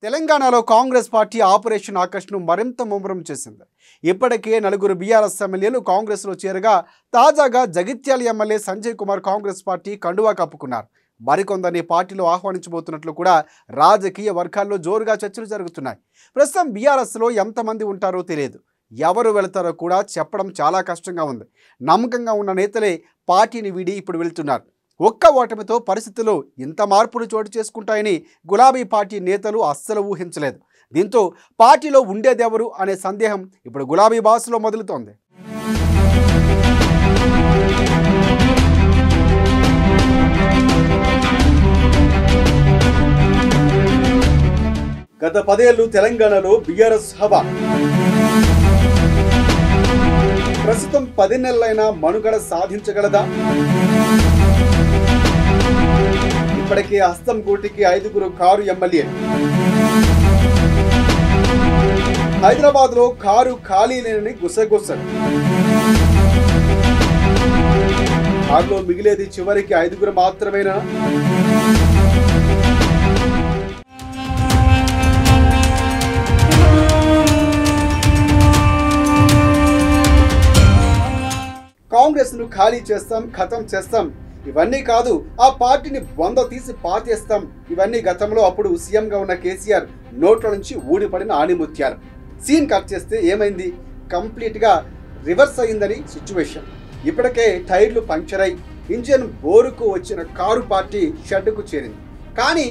తెలంగాణలో Congress party operation ఆకర్ష్ను మరింత ముమ్మరం చేసింది. ఇప్పటికే నలుగురు బీఆర్ఎస్ ఎమ్మెల్యేలు కాంగ్రెస్లో చేరగా తాజాగా జగిత్యాల ఎమ్మెల్యే సంజయ్ కుమార్ కాంగ్రెస్ పార్టీ కండువా కప్పుకున్నారు. మరికొందరిని పార్టీలో ఆహ్వానించబోతున్నట్లు కూడా రాజకీయ వర్గాల్లో జోరుగా చర్చలు జరుగుతున్నాయి. ప్రస్తుతం బీఆర్ఎస్లో ఎంతమంది ఉంటారో తెలియదు, ఎవరు వెళతారో కూడా చెప్పడం చాలా కష్టంగా ఉంది. నమ్మకంగా ఉన్న నేతలే పార్టీని వీడి ఇప్పుడు వెళ్తున్నారు. ఒక్క ఓటమితో పరిస్థితులు ఇంత మార్పులు చోటు చేసుకుంటాయని గులాబీ పార్టీ నేతలు అస్సలు ఊహించలేదు. దీంతో పార్టీలో ఉండేదెవరు అనే సందేహం ఇప్పుడు గులాబీ బాసులో మొదలుతోంది. గత 10 ఏళ్లు తెలంగాణలో బీఆర్ఎస్ హవా. ప్రస్తుతం 10 నెలలైనా మనుగడ సాధించగలదా? ఇప్పటికే హస్తం గూటికి 5గురు కారు ఎమ్మెల్యేలు. హైదరాబాద్ లో కారు ఖాళీ లేని గుసగుసలు. కారులో మిగిలేది చివరికి 5గురు మాత్రమేనా? కాంగ్రెస్ ను ఖాళీ చేస్తాం, ఖతం చేస్తాం, ఇవన్నీ కాదు, ఆ పార్టీని బొంద తీసి పాతేస్తాం, ఇవన్నీ గతంలో అప్పుడు సీఎంగా ఉన్న కేసీఆర్ నోట్ల నుంచి ఊడిపడిన ఆణిముత్యాలు. సీన్ కట్ చేస్తే ఏమైంది? కంప్లీట్గా రివర్స్ అయిందని సిచ్యువేషన్. ఇప్పటికే టైర్లు పంక్చర్ అయి ఇంజన్ బోరుకు వచ్చిన కారు పార్టీ షెడ్డుకు చేరింది. కానీ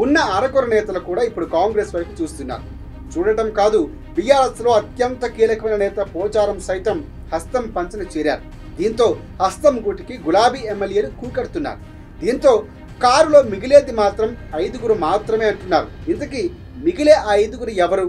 ఉన్న అరకొర నేతలు కూడా ఇప్పుడు కాంగ్రెస్ వైపు చూస్తున్నారు. చూడటం కాదు, బీఆర్ఎస్లో అత్యంత కీలకమైన నేత పోచారం సైతం హస్తం పంచన చేరారు. దీంతో హస్తం గూటికి గులాబీ ఎమ్మెల్యేలు కూకడుతున్నారు. దీంతో కారులో మిగిలేది మాత్రం 5గురు మాత్రమే అంటున్నారు. ఇంతకీ మిగిలే ఆ 5గురు ఎవరు?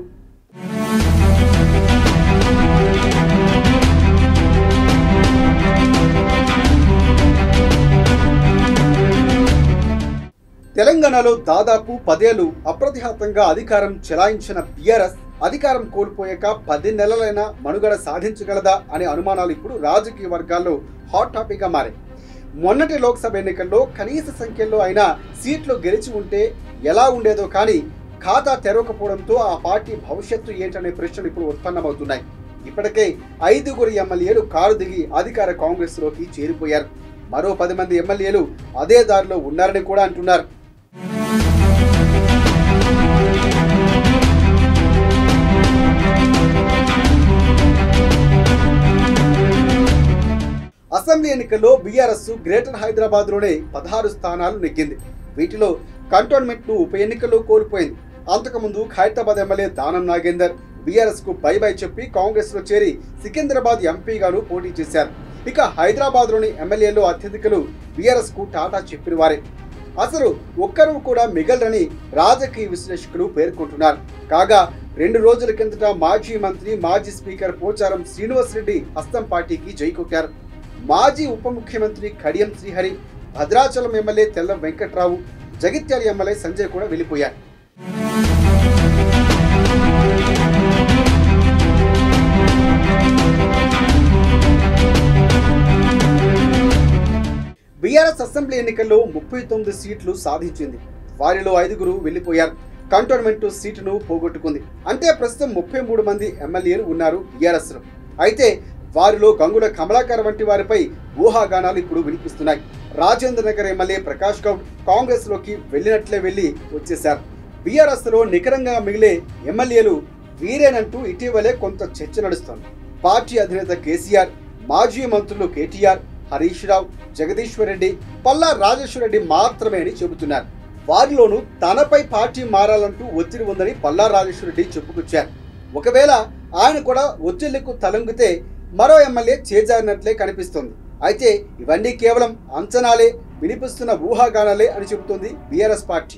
తెలంగాణలో దాదాపు 10 ఏళ్లు అప్రతిహతంగా అధికారం చెలాయించిన బీఆర్ఎస్ అధికారం కోల్పోయాక 10 నెలలైనా మనుగడ సాధించగలదా అనే అనుమానాలు ఇప్పుడు రాజకీయ వర్గాల్లో హాట్ టాపిక్ గా మారాయి. మొన్నటి లోక్సభ ఎన్నికల్లో కనీస సంఖ్యలో అయినా సీట్లు గెలిచి ఉంటే ఎలా ఉండేదో కానీ ఖాతా తెరవకపోవడంతో ఆ పార్టీ భవిష్యత్తు ఏంటనే ప్రశ్నలు ఇప్పుడు ఉత్పన్నమవుతున్నాయి. ఇప్పటికే 5గురు ఎమ్మెల్యేలు కారు దిగి అధికార కాంగ్రెస్ లోకి చేరిపోయారు. మరో 10 మంది ఎమ్మెల్యేలు అదే దారిలో ఉన్నారని కూడా అంటున్నారు. అసెంబ్లీ ఎన్నికల్లో బీఆర్ఎస్ గ్రేటర్ హైదరాబాద్ లోనే 16 స్థానాలు నెగ్గింది. వీటిలో కంటోన్మెంట్ ను ఉప ఎన్నికల్లో కోల్పోయింది. అంతకుముందు ఖైరతాబాద్ ఎమ్మెల్యే దానం నాగేందర్ బీఆర్ఎస్ కు బై బై చెప్పి కాంగ్రెస్ లో చేరి సికింద్రాబాద్ ఎంపీగాను పోటీ చేశారు. ఇక హైదరాబాద్ లోని ఎమ్మెల్యేలు అత్యధికులు బీఆర్ఎస్ కు టాటా చెప్పిన వారే. అసలు ఒక్కరు కూడా మిగలరని రాజకీయ విశ్లేషకులు పేర్కొంటున్నారు. కాగా 2 రోజుల కిందట మాజీ మంత్రి మాజీ స్పీకర్ పోచారం శ్రీనివాసరెడ్డి హస్తం పార్టీకి జైకొట్టారు. మాజీ ఉప ముఖ్యమంత్రి కడియం శ్రీహరి, భద్రాచలం ఎమ్మెల్యే తెల్ల వెంకట్రావు, జగిత్యాల ఎమ్మెల్యే సంజయ్ కూడా వెళ్ళిపోయారు. బీఆర్ఎస్ అసెంబ్లీ ఎన్నికల్లో 39 సీట్లు సాధించింది. వారిలో 5గురు వెళ్ళిపోయారు. కంటోన్మెంట్ సీటును పోగొట్టుకుంది. అంటే ప్రస్తుతం 33 మంది ఎమ్మెల్యేలు ఉన్నారు బీఆర్ఎస్ లో. అయితే వారిలో గంగుల కమలాకర్ వంటి వారిపై ఊహాగానాలు ఇప్పుడు వినిపిస్తున్నాయి. రాజేంద్ర నగర్ ఎమ్మెల్యే ప్రకాష్ గౌడ్ కాంగ్రెస్ లోకి వెళ్ళినట్లే వెళ్ళి వచ్చేశారు. బీఆర్ఎస్ లో నికరంగా మిగిలే ఎమ్మెల్యేలు వీరేనంటూ ఇటీవలే కొంత చర్చ నడుస్తోంది. పార్టీ అధినేత కేసీఆర్, మాజీ మంత్రులు కేటీఆర్, హరీష్ రావు, జగదీశ్వర్ రెడ్డి, పల్లా రాజేశ్వర్ రెడ్డి మాత్రమే అని చెబుతున్నారు. వారిలోనూ తనపై పార్టీ మారాలంటూ ఒత్తిడి ఉందని పల్లా రాజేశ్వర్ రెడ్డి చెప్పుకొచ్చారు. ఒకవేళ ఆయన కూడా ఒత్తిళ్లకు తలొంగితే మరో ఎమ్మెల్యే చేజారినట్లే కనిపిస్తోంది. అయితే ఇవన్నీ కేవలం అంచనాలే, వినిపిస్తున్న ఊహాగానాలే అని చెబుతోంది బీఆర్ఎస్ పార్టీ.